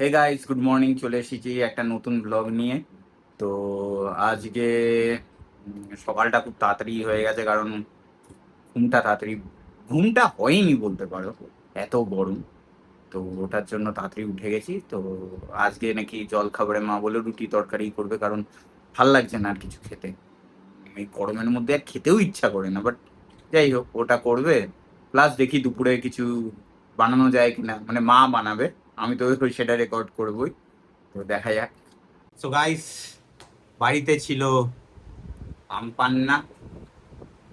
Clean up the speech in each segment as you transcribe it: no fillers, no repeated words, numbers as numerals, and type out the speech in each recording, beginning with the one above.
Hey guys, good morning. চলে এসেছি একটা নতুন ব্লগ নিয়ে। তো আজকে সকালটা খুব তাড়াতাড়ি হয়ে গেছে, কারণ ঘুমটা তাড়াতাড়ি ঘুমটা হয়নি বলতে পারো, এত গরম। তো ওটার জন্য তাড়াতাড়ি উঠে গেছি। তো আজকে নাকি জল খাবারে মা বলে রুটি তরকারি করবে, কারণ ভাল লাগছে না আর কিছু খেতে। এই গরমের মধ্যে আর খেতেও ইচ্ছা করে না, বাট যাই হোক, ওটা করবে। প্লাস দেখি দুপুরে কিছু বানানো যায় কিনা, মানে মা বানাবে, আমি তো সেটা রেকর্ড করবোই। তো দেখা যাক। সো গাইস, বাড়িতে ছিল আম পান্না।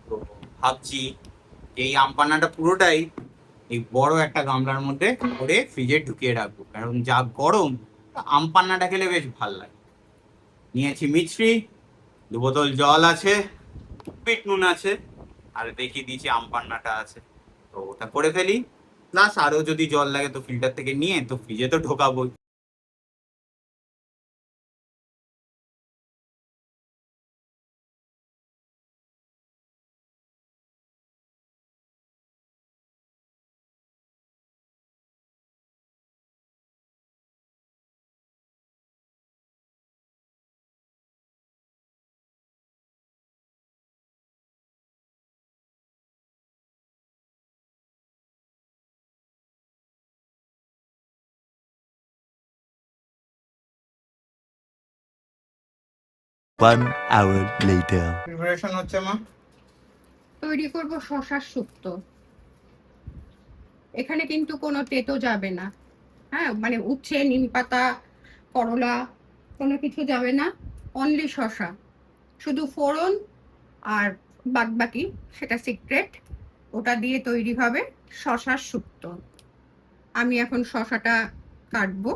তো ভাবছি এই আম পান্নাটা পুরোটাই এই বড় একটা গামলার মধ্যে করে ফ্রিজে ঢুকিয়ে রাখবো, কারণ যা গরম, আম পান্নাটা খেলে বেশ ভাল লাগে। নিয়েছি মিছরি, 2 বোতল জল আছে, বিট নুন আছে, আর দেখিয়ে দিয়েছি আম পান্নাটা আছে। তো ওটা করে ফেলি। প্লাস আরো যদি জল লাগে তো ফিল্টার থেকে নিয়ে তো ফ্রিজে তো ঢোকাবোই। One hour later. প্রিপারেশন হচ্ছে মা? তৈরি করব শশার শুক্তো। এখানে কিন্তু কোনো তেতো যাবে না। হ্যাঁ, মানে উচ্ছে, নিম পাতা, করলা কোনো কিছু যাবে না। অনলি শশা, শুধু ফোড়ন আর বাদবাকি সেটা সিক্রেট। ওটা দিয়ে তৈরি হবে শশার শুক্তো। আমি এখন শশাটা কাটবো।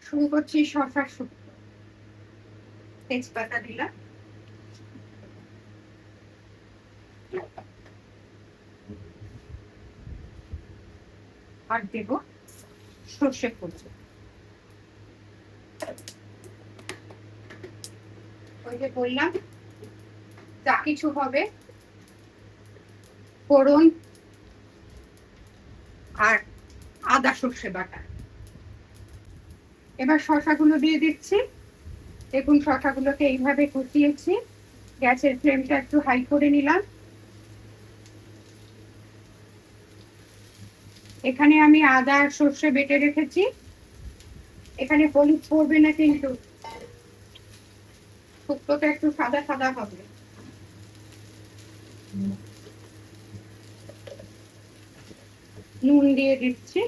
শুরু করছি শশার শুক্তো। তেজপাতা দিলাম, আর দেব সর্ষে কুচি। ওই যে বললাম যা কিছু হবে, ফোড়ন আর আদা সর্ষে বাটা। এবার শশাগুলো দিয়ে দিচ্ছি। দেখুন, শশাগুলোকে এইভাবে কুচিয়েছি। গ্যাসের ফ্লেমটা একটু হাই করে নিলাম। এখানে আমি আদা আর সর্ষে বেটে রেখেছি। এখানে হলুদ পড়বে না, কিন্তু শুক্তোটা একটু সাদা সাদা হবে। নুন দিয়ে দিচ্ছি।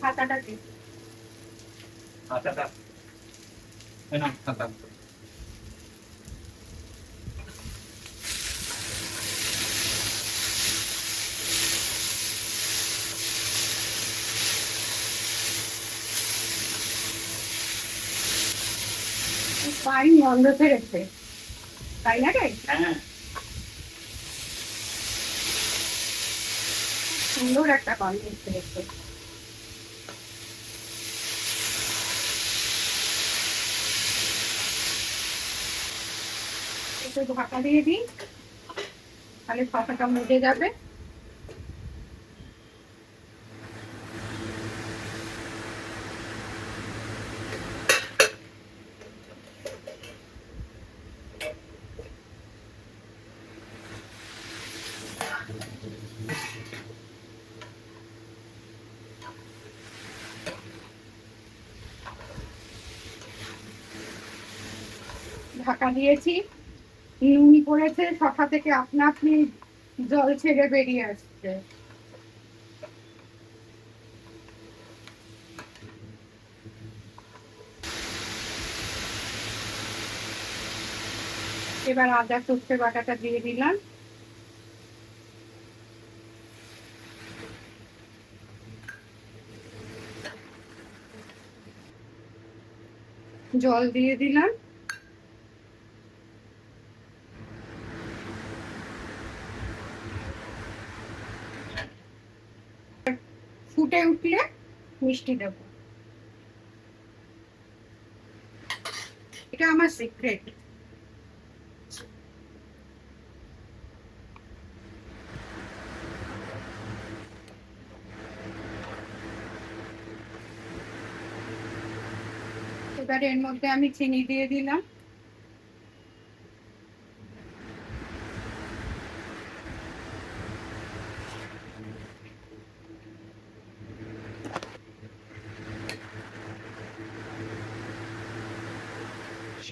পাতাটা দিচ্ছি। আচ্ছা, না খাতা। ফাইন গন্ধ ফেরেছে, তাই না রে? হ্যাঁ, সুন্দর একটা গন্ধ ফেরেছে। একটু ঢাকা দিয়ে দিই, তাহলে শশাটা মজে যাবে। ঢাকা দিয়েছি, নুন পড়েছে, শশা থেকে আপনা আপনি জল ছেড়ে বেরিয়ে আসছে। এবার আদা সর্ষে বাটাটা দিয়ে দিলাম। জল দিয়ে দিলাম। ফুটে উঠলে মিষ্টি দেব। এটা আমার সিক্রেট। এবার এর মধ্যে আমি চিনি দিয়ে দিলাম।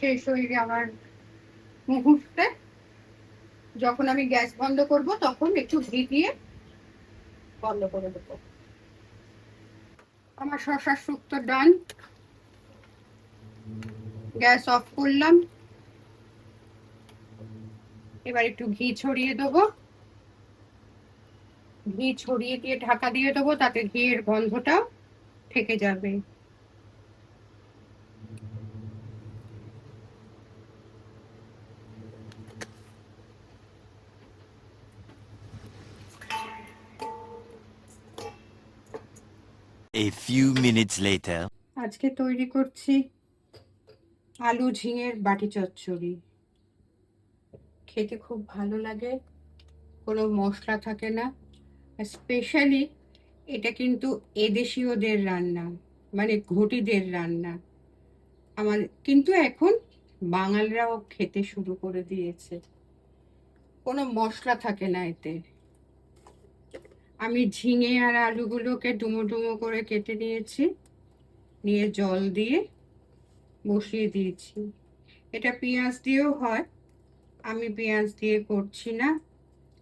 শেষ হয়ে যাওয়ার মুহূর্তে যখন আমি গ্যাস বন্ধ করব তখন একটু ঘি দিয়ে বন্ধ করে দেবো। আমার শসার শুক্তো ডান। গ্যাস অফ করলাম। এবার একটু ঘি ছড়িয়ে দেবো। ঘি ছড়িয়ে দিয়ে ঢাকা দিয়ে দেবো, তাতে ঘিয়ের গন্ধটাও থেকে যাবে। A few minutes later. আজকে তৈরি করছি আলু ঝিঙের বাটি চচ্চড়ি। খেতে খুব ভালো লাগে, কোনো মশলা থাকে না। স্পেশালি এটা কিন্তু এদেশীয়দের রান্না, মানে ঘটিদের রান্না। আমার কিন্তু এখন বাঙালরাও খেতে শুরু করে দিয়েছে। কোনো মশলা থাকে না এতে। আমি ঝিঙে আর আলুগুলোকে ডুমো ডুমো করে কেটে নিয়েছি, নিয়ে জল দিয়ে বসিয়ে দিয়েছি। এটা পেঁয়াজ দিয়েও হয়, আমি পেঁয়াজ দিয়ে করছি না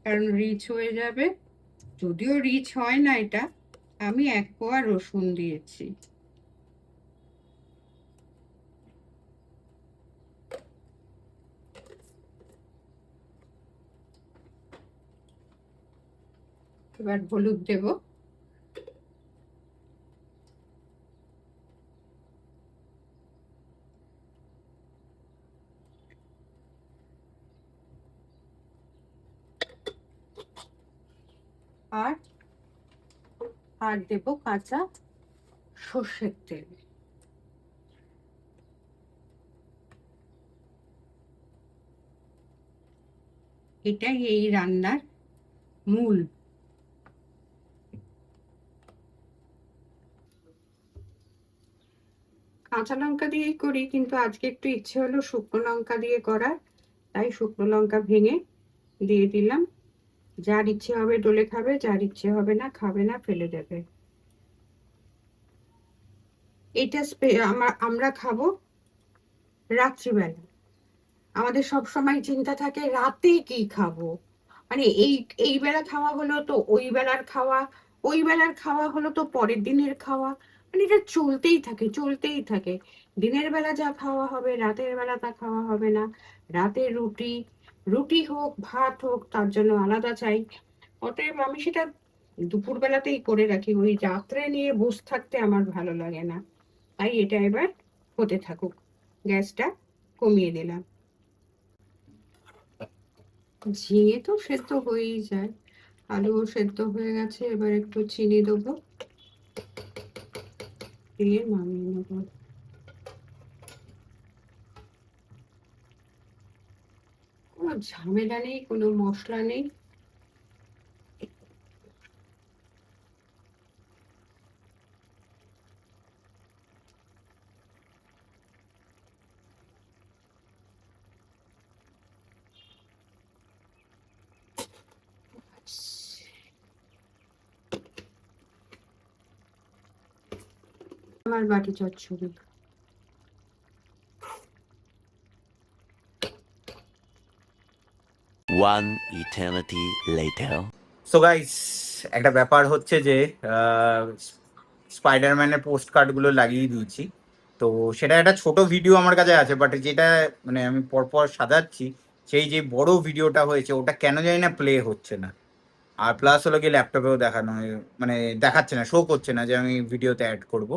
কারণ রিচ হয়ে যাবে। যদিও রিচ হয় না এটা, আমি 1 কোয়া রসুন দিয়েছি। এবার হলুদ দেব। আর আর দেব কাঁচা সর্ষের তেল। এটাই এই রান্নার মূল। কাঁচা লঙ্কা দিয়েই করি, কিন্তু আজকে একটু ইচ্ছে হলো শুকনো লঙ্কা দিয়ে করার, তাই শুকনো লঙ্কা ভেঙে দিয়ে দিলাম। যার ইচ্ছে হবে ডলে খাবে, যার ইচ্ছে হবে না খাবে না, ফেলে দেবে। এটা আমরা খাবো রাত্রিবেলা। আমাদের সব সময় চিন্তা থাকে রাতে কি খাবো, মানে এই বেলা খাওয়া হলো তো ওই বেলার খাওয়া, ওই বেলার খাওয়া হলো তো পরের দিনের খাওয়া, মানে এটা চলতেই থাকে চলতেই থাকে। দিনের বেলা যা খাওয়া হবে রাতের বেলা তা খাওয়া হবে না। রাতে রুটি, রুটি হোক ভাত হোক তার জন্য আলাদা চাই। অতএব আমি সেটা দুপুর বেলাতেই করে রাখি, ওই রাত্রে নিয়ে বসে থাকতে আমার ভালো লাগে না। তাই এটা এবার হতে থাকুক। গ্যাসটা কমিয়ে দিলাম। ঝিঙে তো সেদ্ধ হয়েই যায়, আলুও সেদ্ধ হয়ে গেছে। এবার একটু চিনি দেবো, দিয়ে নামিয়ে নেব। কোনো ঝামেলা নেই, কোনো মশলা নেই। আমার বাটি চচ্চড়ি। One eternity later. So guys, একটা ব্যাপার হচ্ছে যে স্পাইডারম্যানের পোস্ট কার্ডগুলো লাগিয়ে দিয়েছি। তো সেটা একটা ছোট ভিডিও আমার কাছে আছে, বাট যেটা মানে আমি পরপর সাজাচ্ছি, সেই যে বড় ভিডিওটা হয়েছে ওটা কেন জানি না প্লে হচ্ছে না। আর প্লাস হলো কি ল্যাপটপেও দেখানো মানে দেখাচ্ছে না, শো করছে না যে আমি ভিডিওতে অ্যাড করব।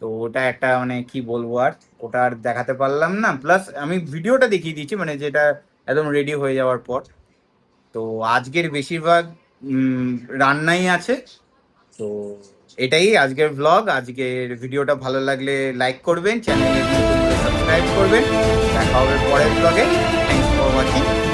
তো ওটা একটা মানে কি বলবো, আর ওটা আর দেখাতে পারলাম না। প্লাস আমি ভিডিওটা দেখিয়ে দিচ্ছি মানে যেটা একদম রেডি হয়ে যাওয়ার পর। তো আজকের বেশিরভাগ রান্নাই আছে। তো এটাই আজকের ভ্লগ। আজকের ভিডিওটা ভালো লাগলে লাইক করবেন, চ্যানেলে সাবস্ক্রাইব করবেন। দেখা হবে পরের ব্লগে। Thanks for watching.